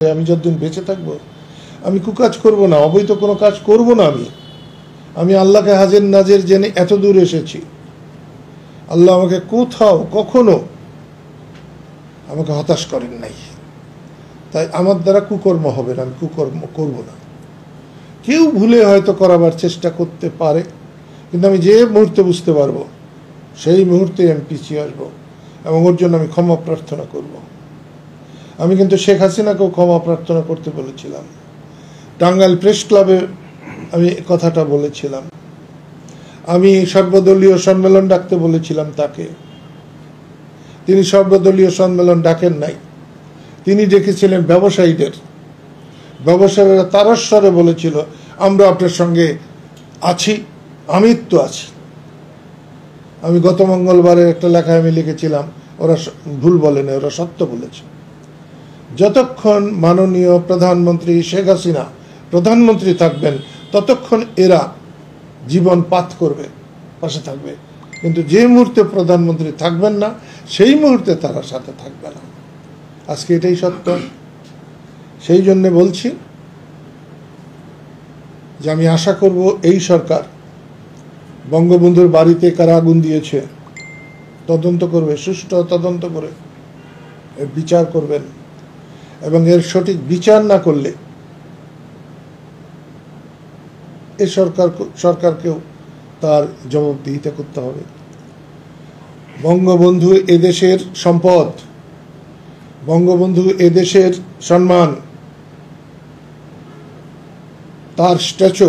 আমি যতদিন বেঁচে থাকবো আমি কুকাজ করব না, অবৈধ কোনো কাজ করব না। আমি আল্লাহকে হাজির নাজির জেনে এত দূর এসেছি। আল্লাহ আমাকে কোথাও কখনো আমাকে হতাশ করেন নাই। তাই আমার দ্বারা কুকর্ম হবে না, আমি কুকর্ম করব না। কেউ ভুলে হয়তো করাবার চেষ্টা করতে পারে, কিন্তু আমি যে মুহূর্তে বুঝতে পারবো সেই মুহূর্তে আমি পিছিয়ে আসবো এবং ওর জন্য আমি ক্ষমা প্রার্থনা করব। আমি কিন্তু শেখ হাসিনাকেও ক্ষমা প্রার্থনা করতে বলেছিলাম। টাঙ্গাইল প্রেস ক্লাবে আমি কথাটা বলেছিলাম। আমি সর্বদলীয় সম্মেলন ডাকতে বলেছিলাম তাকে, তিনি সর্বদলীয় সম্মেলন ডাকেন নাই। তিনি ডেকেছিলেন ব্যবসায়ীরা তারস্বরে বলেছিল আমরা আপনার সঙ্গে আছি, আমি তো আছি। আমি গত মঙ্গলবারের একটা লেখায় আমি লিখেছিলাম, ওরা ভুল বলেনি, ওরা সত্য বলেছে। যতক্ষণ মাননীয় প্রধানমন্ত্রী শেখ হাসিনা প্রধানমন্ত্রী থাকবেন ততক্ষণ এরা জীবন পাত করবে, পাশে থাকবে। কিন্তু যে মুহূর্তে প্রধানমন্ত্রী থাকবেন না সেই মুহূর্তে তারা সাথে থাকবে না। আজকে এটাই সত্য। সেই জন্যে বলছি যে আমি আশা করব এই সরকার বঙ্গবন্ধুর বাড়িতে কারা আগুন দিয়েছে তদন্ত করবে, সুষ্ঠু তদন্ত করে এর বিচার করবেন, এবং এর সঠিক বিচার না করলে এই সরকারকেও তার জবাবদিহিতা করতে হবে। বঙ্গবন্ধু এদেশের সম্পদ, বঙ্গবন্ধু এদেশের সম্মান, তার স্ট্যাচু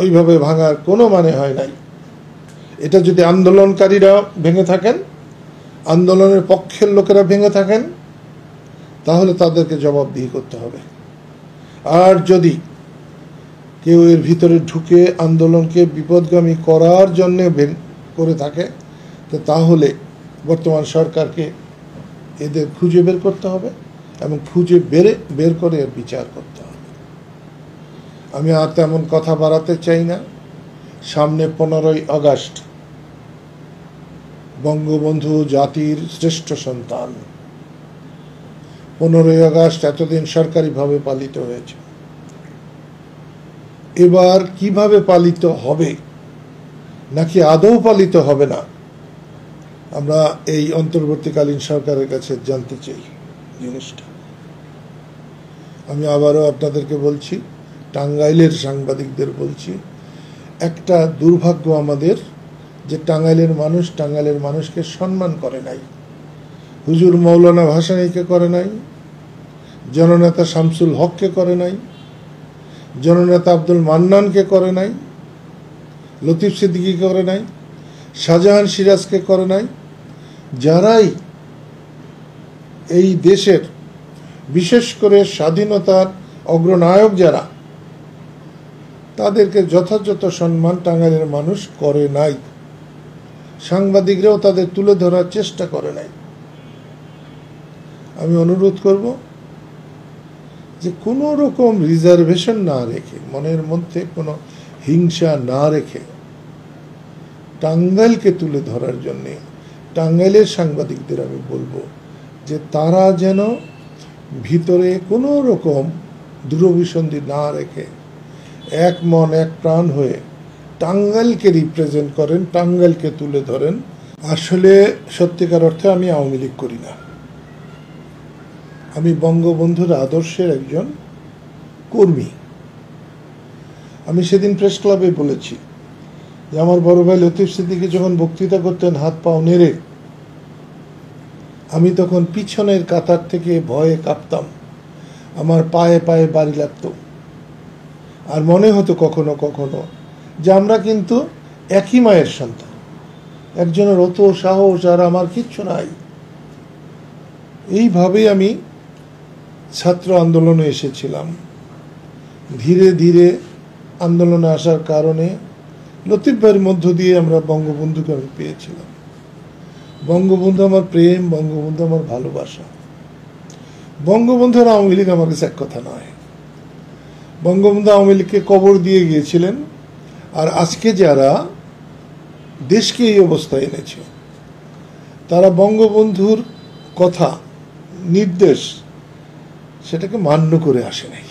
ওইভাবে ভাঙার কোনো মানে হয় নাই। এটা যদি আন্দোলনকারীরা ভেঙে থাকেন, আন্দোলনের পক্ষের লোকেরা ভেঙে থাকেন, তাহলে তাদেরকে জবাবদিহি করতে হবে। আর যদি কেউ এর ভিতরে ঢুকে আন্দোলনকে বিপদগামী করার জন্য করে থাকে, তাহলে বর্তমান সরকারকে এদের খুঁজে বের করতে হবে এবং খুঁজে বের করে এর বিচার করতে হবে। আমি আর তেমন কথা বাড়াতে চাই না। সামনে 15ই আগস্ট, বঙ্গবন্ধু জাতির শ্রেষ্ঠ সন্তান। 15ই আগস্ট এতদিন সরকারিভাবে পালিত হয়েছে, এবার কিভাবে পালিত হবে নাকি আদৌ পালিত হবে না, আমরা এই অন্তর্বর্তীকালীন সরকারের কাছে জানতে চাই জিনিসটা। আমি আবারও আপনাদেরকে বলছি, টাঙ্গাইলের সাংবাদিকদের বলছি, একটা দুর্ভাগ্য আমাদের যে টাঙ্গাইলের মানুষকে সম্মান করে নাই। হুজুর মৌলানা ভাসানীকে করে নাই, জননেতা শামসুল হককে করে নাই, জননেতা আব্দুল মান্নানকে করে নাই, লতিফ সিদ্দিকীকে করে নাই, শাহজাহান সিরাজকে করে নাই। যারাই এই দেশের বিশেষ করে স্বাধীনতার অগ্রনায়ক যারা, তাদেরকে যথাযথ সম্মান টাঙ্গাইলের মানুষ করে নাই। সাংবাদিকরাও তাদের তুলে ধরার চেষ্টা করে নাই। আমি অনুরোধ করব যে কোনো রকম রিজার্ভেশন না রেখে, মনের মধ্যে কোনো হিংসা না রেখে, টাঙ্গাইলকে তুলে ধরার জন্যে টাঙ্গাইলের সাংবাদিকদের আমি বলবো যে তারা যেন ভিতরে কোনো রকম দূরভিসন্ধি না রেখে এক মন এক প্রাণ হয়ে টাঙ্গাইলকে রিপ্রেজেন্ট করেন, টাঙ্গাইলকে তুলে ধরেন। আসলে সত্যিকার অর্থে আমি আওয়ামী লীগ করি না, আমি বঙ্গবন্ধুর আদর্শের একজন কর্মী। আমি সেদিন প্রেস ক্লাবে বলেছি যে আমার বড় ভাই লতিফ সিদ্দিকী যখন বক্তৃতা করতেন হাত পাও নেড়ে, আমি তখন পিছনের কাতার থেকে ভয়ে কাঁপতাম, আমার পায়ে পায়ে বাড়ি লাগত। আর মনে হতো কখনো কখনো যে আমরা কিন্তু একই মায়ের সন্তান, একজনের অত সাহস আর আমার কিচ্ছু নাই। এইভাবেই আমি ছাত্র আন্দোলনে এসেছিলাম। ধীরে ধীরে আন্দোলনে আসার কারণে লতিফ ভাইয়ের মধ্য দিয়ে আমরা বঙ্গবন্ধুকে আমি পেয়েছিলাম। বঙ্গবন্ধু আমার প্রেম, বঙ্গবন্ধু আমার ভালোবাসা। বঙ্গবন্ধু আর আওয়ামী লীগ আমার কাছে এক কথা নয়। বঙ্গবন্ধু আওয়ামী লীগকে কবর দিয়ে গিয়েছিলেন, আর আজকে যারা দেশকে এই অবস্থায় এনেছে তারা বঙ্গবন্ধুর কথা, নির্দেশ সেটাকে মান্য করে আসে নাই।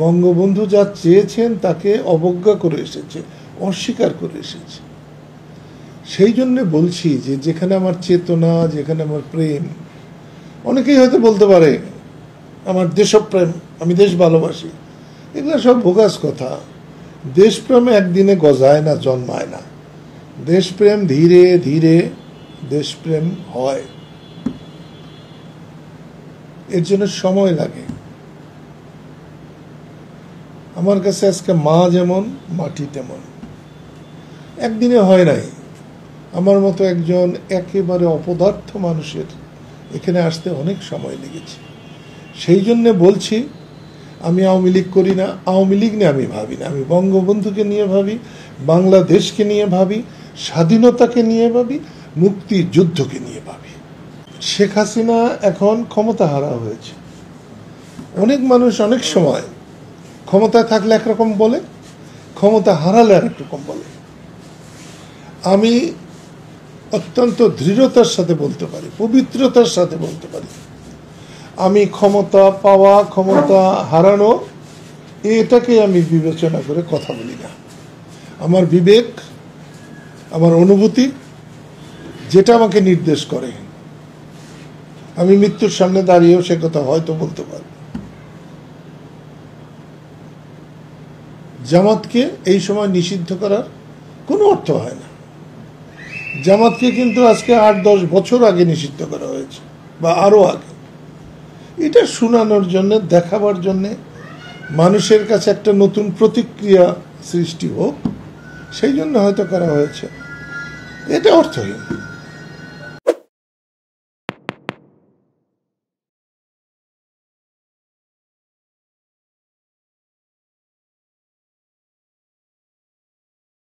বঙ্গবন্ধু যা চেয়েছেন তাকে অবজ্ঞা করে এসেছে, অস্বীকার করে এসেছে। সেই জন্য বলছি যে যেখানে আমার চেতনা, যেখানে আমার প্রেম, অনেকেই হয়তো বলতে পারে আমার দেশপ্রেম, আমি দেশ ভালোবাসি, এগুলো সব বোগাস কথা। দেশপ্রেম একদিনে গজায় না, জন্মায় না। দেশপ্রেম ধীরে ধীরে দেশপ্রেম হয়, এর জন্য সময় লাগে। আমার কাছে আজকে মা যেমন, মাটি তেমন, একদিনে হয় নাই। আমার মতো একজন একেবারে অপদার্থ মানুষের এখানে আসতে অনেক সময় লেগেছে। সেই জন্যে বলছি, আমি আওয়ামী লীগ করি না, আওয়ামী লীগ নিয়ে আমি ভাবি না। আমি বঙ্গবন্ধুকে নিয়ে ভাবি, বাংলাদেশকে নিয়ে ভাবি, স্বাধীনতাকে নিয়ে ভাবি, মুক্তিযুদ্ধকে নিয়ে ভাবি। শেখ হাসিনা এখন ক্ষমতা হারা হয়েছে। অনেক মানুষ অনেক সময় ক্ষমতায় থাকলে একরকম বলে, ক্ষমতা হারালে আরেক রকম বলে। আমি অত্যন্ত দৃঢ়তার সাথে বলতে পারি, পবিত্রতার সাথে বলতে পারি, আমি ক্ষমতা পাওয়া, ক্ষমতা হারানো, এটাকে আমি বিবেচনা করে কথা বলি না। আমার বিবেক, আমার অনুভূতি যেটা আমাকে নির্দেশ করে, আমি মৃত্যুর সামনে দাঁড়িয়েও সে কথা হয়তো বলতে পারব। জামাতকে এই সময় নিষিদ্ধ করার কোনো অর্থ হয় না। জামাতকে কিন্তু আজকে 8-10 বছর আগে নিষিদ্ধ করা হয়েছে, বা আরো আগে। এটা শোনানোর জন্য, দেখাবার জন্যে, মানুষের কাছে একটা নতুন প্রতিক্রিয়া সৃষ্টি হোক, সেই জন্য হয়তো করা হয়েছে। এটা অর্থহীন।